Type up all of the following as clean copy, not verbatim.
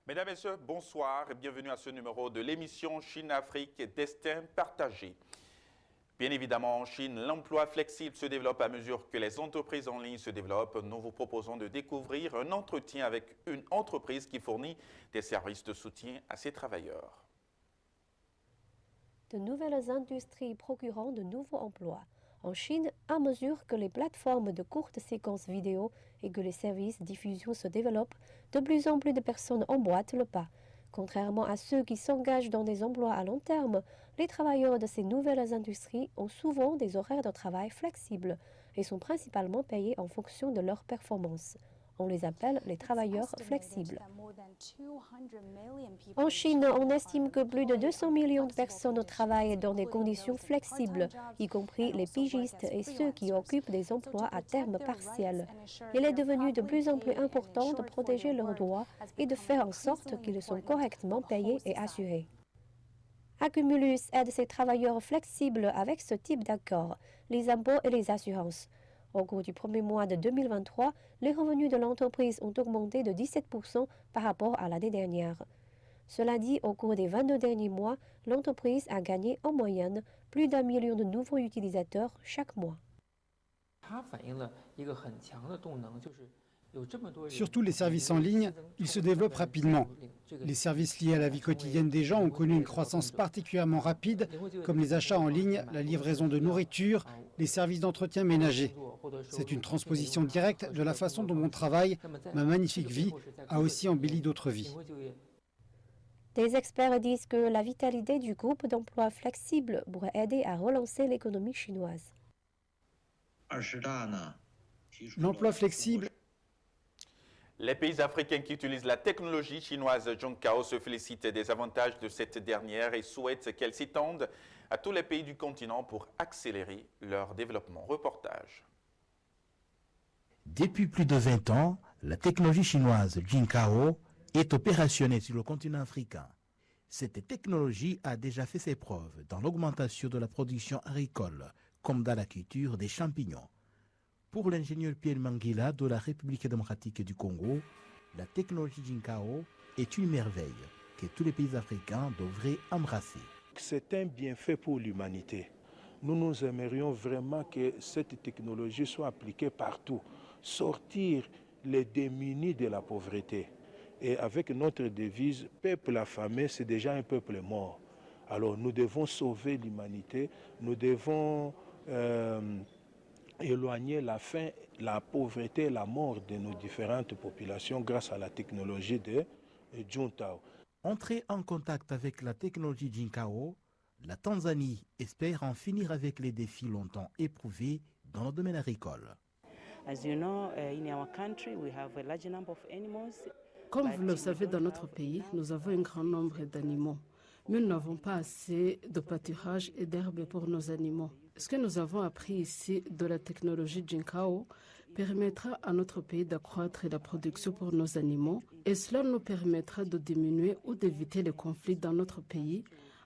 Mesdames et messieurs, bonsoir et bienvenue à ce numéro de l'émission Chine-Afrique Destin partagé. Bien évidemment, en Chine, l'emploi flexible se développe à mesure que les entreprises en ligne se développent. Nous vous proposons de découvrir un entretien avec une entreprise qui fournit des services de soutien à ses travailleurs. De nouvelles industries procurant de nouveaux emplois. En Chine, à mesure que les plateformes de courtes séquences vidéo et que les services de diffusion se développent, de plus en plus de personnes emboîtent le pas. Contrairement à ceux qui s'engagent dans des emplois à long terme, les travailleurs de ces nouvelles industries ont souvent des horaires de travail flexibles et sont principalement payés en fonction de leur performance. On les appelle les travailleurs flexibles. En Chine, on estime que plus de 200 millions de personnes travaillent dans des conditions flexibles, y compris les pigistes et ceux qui occupent des emplois à terme partiel. Il est devenu de plus en plus important de protéger leurs droits et de faire en sorte qu'ils soient correctement payés et assurés. Accumulus aide ses travailleurs flexibles avec ce type d'accord, les impôts et les assurances. Au cours du premier mois de 2023, les revenus de l'entreprise ont augmenté de 17% par rapport à l'année dernière. Cela dit, au cours des 22 derniers mois, l'entreprise a gagné en moyenne plus d'1 million de nouveaux utilisateurs chaque mois. Surtout les services en ligne, ils se développent rapidement. Les services liés à la vie quotidienne des gens ont connu une croissance particulièrement rapide, comme les achats en ligne, la livraison de nourriture, les services d'entretien ménager. C'est une transposition directe de la façon dont mon travail, ma magnifique vie, a aussi embelli d'autres vies. Des experts disent que la vitalité du groupe d'emploi flexible pourrait aider à relancer l'économie chinoise. L'emploi flexible. Les pays africains qui utilisent la technologie chinoise Zhongkao se félicitent des avantages de cette dernière et souhaitent qu'elle s'étende à tous les pays du continent pour accélérer leur développement. Reportage. Depuis plus de 20 ans, la technologie chinoise Zhongkao est opérationnelle sur le continent africain. Cette technologie a déjà fait ses preuves dans l'augmentation de la production agricole, comme dans la culture des champignons. Pour l'ingénieur Pierre Manguila de la République démocratique du Congo, la technologie Zhongkao est une merveille que tous les pays africains devraient embrasser. C'est un bienfait pour l'humanité. Nous aimerions vraiment que cette technologie soit appliquée partout, sortir les démunis de la pauvreté. Et avec notre devise, peuple affamé, c'est déjà un peuple mort. Alors nous devons sauver l'humanité, nous devons éloigner la faim, la pauvreté, la mort de nos différentes populations grâce à la technologie de Zhongkao. Entrer en contact avec la technologie Zhongkao, la Tanzanie espère en finir avec les défis longtemps éprouvés dans le domaine agricole. Comme vous le savez, dans notre pays, nous avons un grand nombre d'animaux. Mais nous n'avons pas assez de pâturage et d'herbes pour nos animaux. Ce que nous avons appris ici de la technologie Zhongkao permettra à notre pays d'accroître la production pour nos animaux et cela nous permettra de diminuer ou d'éviter les conflits dans notre pays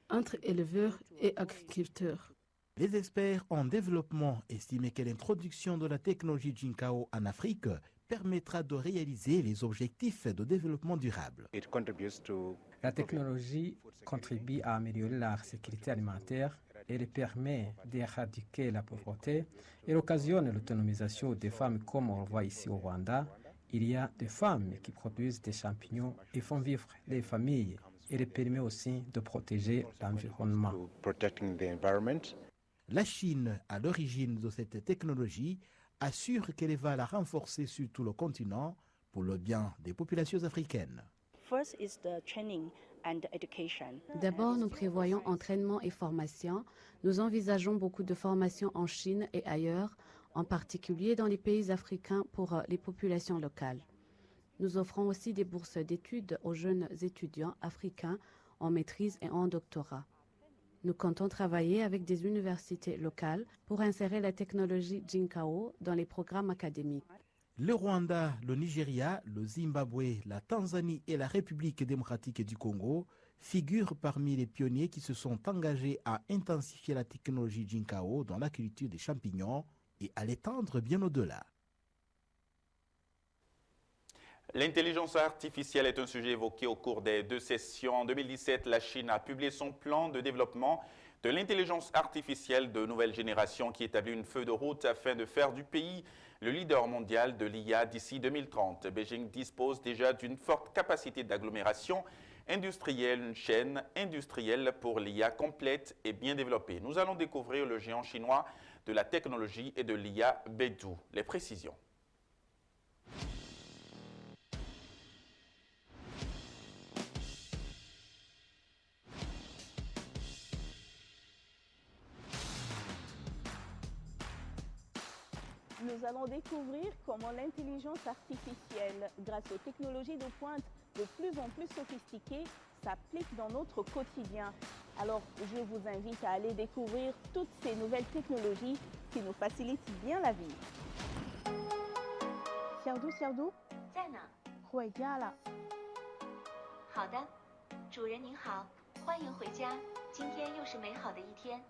entre éleveurs et agriculteurs. Les experts en développement estiment que l'introduction de la technologie Zhongkao en Afrique permettra de réaliser les objectifs de développement durable. La technologie contribue à améliorer la sécurité alimentaire, elle permet d'éradiquer la pauvreté, elle occasionne l'autonomisation des femmes comme on le voit ici au Rwanda. Il y a des femmes qui produisent des champignons et font vivre les familles. Elle permet aussi de protéger l'environnement. La Chine, à l'origine de cette technologie, assure qu'elle va la renforcer sur tout le continent pour le bien des populations africaines. D'abord, nous prévoyons entraînement et formation. Nous envisageons beaucoup de formations en Chine et ailleurs, en particulier dans les pays africains pour les populations locales. Nous offrons aussi des bourses d'études aux jeunes étudiants africains en maîtrise et en doctorat. Nous comptons travailler avec des universités locales pour insérer la technologie Zhongkao dans les programmes académiques. Le Rwanda, le Nigeria, le Zimbabwe, la Tanzanie et la République démocratique du Congo figurent parmi les pionniers qui se sont engagés à intensifier la technologie Zhongkao dans la culture des champignons et à l'étendre bien au-delà. L'intelligence artificielle est un sujet évoqué au cours des 2 sessions. En 2017, la Chine a publié son plan de développement de l'intelligence artificielle de nouvelle génération qui établit une feuille de route afin de faire du pays le leader mondial de l'IA d'ici 2030. Beijing dispose déjà d'une forte capacité d'agglomération industrielle, une chaîne industrielle pour l'IA complète et bien développée. Nous allons découvrir le géant chinois de la technologie et de l'IA, Baidu. Les précisions. Nous allons découvrir comment l'intelligence artificielle, grâce aux technologies de pointe de plus en plus sophistiquées, s'applique dans notre quotidien. Alors, je vous invite à aller découvrir toutes ces nouvelles technologies qui nous facilitent bien la vie. Xiaodu, Xiaodu, 在呢？回家了。好的，主人您好，欢迎回家。今天又是美好的一天。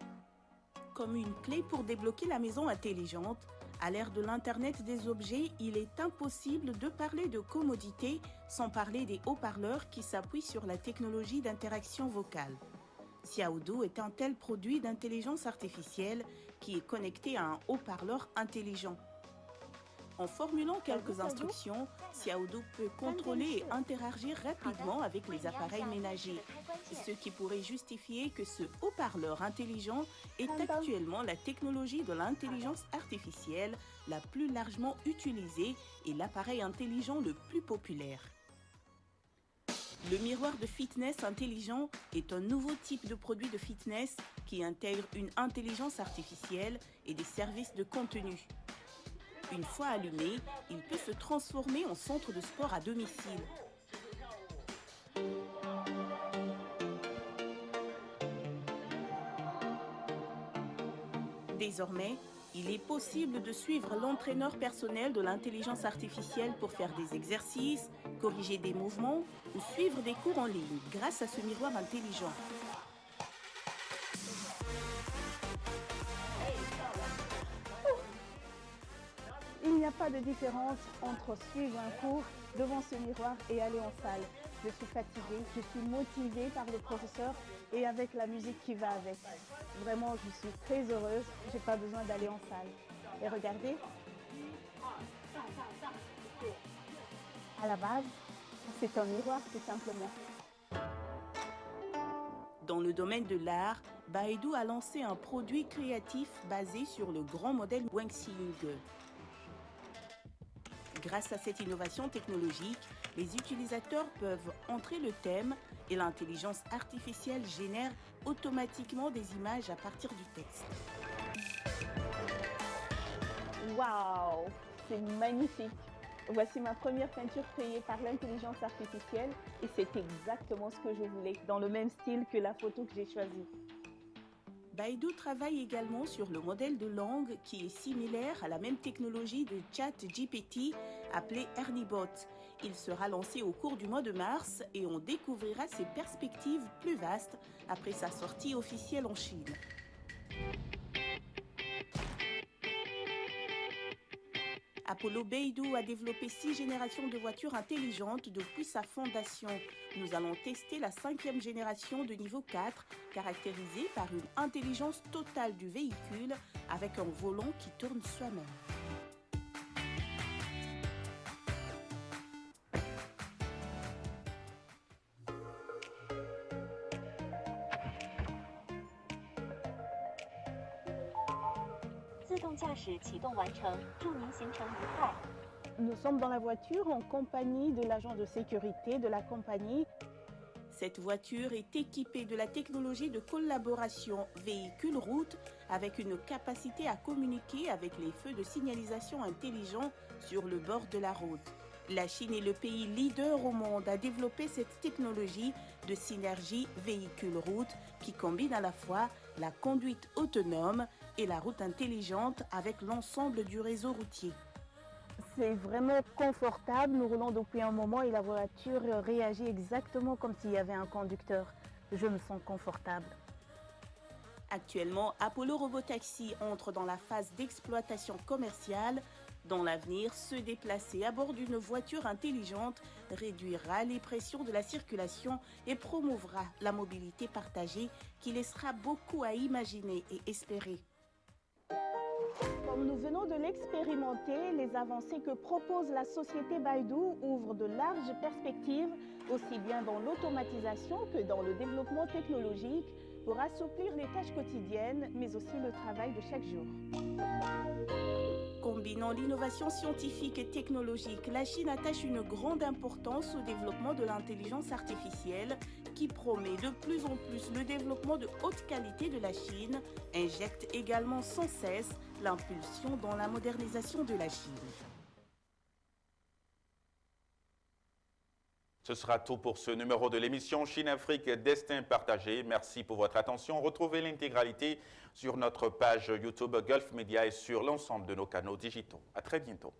Comme une clé pour débloquer la maison intelligente, à l'ère de l'Internet des objets, il est impossible de parler de commodité sans parler des haut-parleurs qui s'appuient sur la technologie d'interaction vocale. Xiaodu est un tel produit d'intelligence artificielle qui est connecté à un haut-parleur intelligent. En formulant quelques instructions, Xiaodu peut contrôler et interagir rapidement avec les appareils ménagers. Ce qui pourrait justifier que ce haut-parleur intelligent est actuellement la technologie de l'intelligence artificielle la plus largement utilisée et l'appareil intelligent le plus populaire. Le miroir de fitness intelligent est un nouveau type de produit de fitness qui intègre une intelligence artificielle et des services de contenu. Une fois allumé, il peut se transformer en centre de sport à domicile. Désormais, il est possible de suivre l'entraîneur personnel de l'intelligence artificielle pour faire des exercices, corriger des mouvements ou suivre des cours en ligne grâce à ce miroir intelligent. Il n'y a pas de différence entre suivre un cours devant ce miroir et aller en salle. Je suis fatiguée, je suis motivée par le professeur et avec la musique qui va avec. Vraiment, je suis très heureuse, je n'ai pas besoin d'aller en salle. Et regardez, à la base, c'est un miroir tout simplement. Dans le domaine de l'art, Baidu a lancé un produit créatif basé sur le grand modèle Wangxing. Grâce à cette innovation technologique, les utilisateurs peuvent entrer le thème et l'intelligence artificielle génère automatiquement des images à partir du texte. Waouh, c'est magnifique! Voici ma première peinture créée par l'intelligence artificielle et c'est exactement ce que je voulais, dans le même style que la photo que j'ai choisie. Baidu travaille également sur le modèle de langue qui est similaire à la même technologie de ChatGPT appelé ErnieBot. Il sera lancé au cours du mois de mars et on découvrira ses perspectives plus vastes après sa sortie officielle en Chine. Apollo Baidu a développé 6 générations de voitures intelligentes depuis sa fondation. Nous allons tester la 5e génération de niveau 4, caractérisée par une intelligence totale du véhicule avec un volant qui tourne soi-même. Nous sommes dans la voiture en compagnie de l'agent de sécurité de la compagnie. Cette voiture est équipée de la technologie de collaboration véhicule-route avec une capacité à communiquer avec les feux de signalisation intelligents sur le bord de la route. La Chine est le pays leader au monde à développer cette technologie de synergie véhicule-route qui combine à la fois la conduite autonome et la route intelligente avec l'ensemble du réseau routier. C'est vraiment confortable, nous roulons depuis un moment et la voiture réagit exactement comme s'il y avait un conducteur. Je me sens confortable. Actuellement, Apollo Robotaxi entre dans la phase d'exploitation commerciale. Dans l'avenir, se déplacer à bord d'une voiture intelligente réduira les pressions de la circulation et promouvra la mobilité partagée qui laissera beaucoup à imaginer et espérer. Comme nous venons de l'expérimenter, les avancées que propose la société Baidu ouvrent de larges perspectives, aussi bien dans l'automatisation que dans le développement technologique, pour assouplir les tâches quotidiennes, mais aussi le travail de chaque jour. Combinant l'innovation scientifique et technologique, la Chine attache une grande importance au développement de l'intelligence artificielle qui promet de plus en plus le développement de haute qualité de la Chine, injecte également sans cesse l'impulsion dans la modernisation de la Chine. Ce sera tout pour ce numéro de l'émission Chine-Afrique Destin partagé. Merci pour votre attention. Retrouvez l'intégralité sur notre page YouTube Gulf Media et sur l'ensemble de nos canaux digitaux. À très bientôt.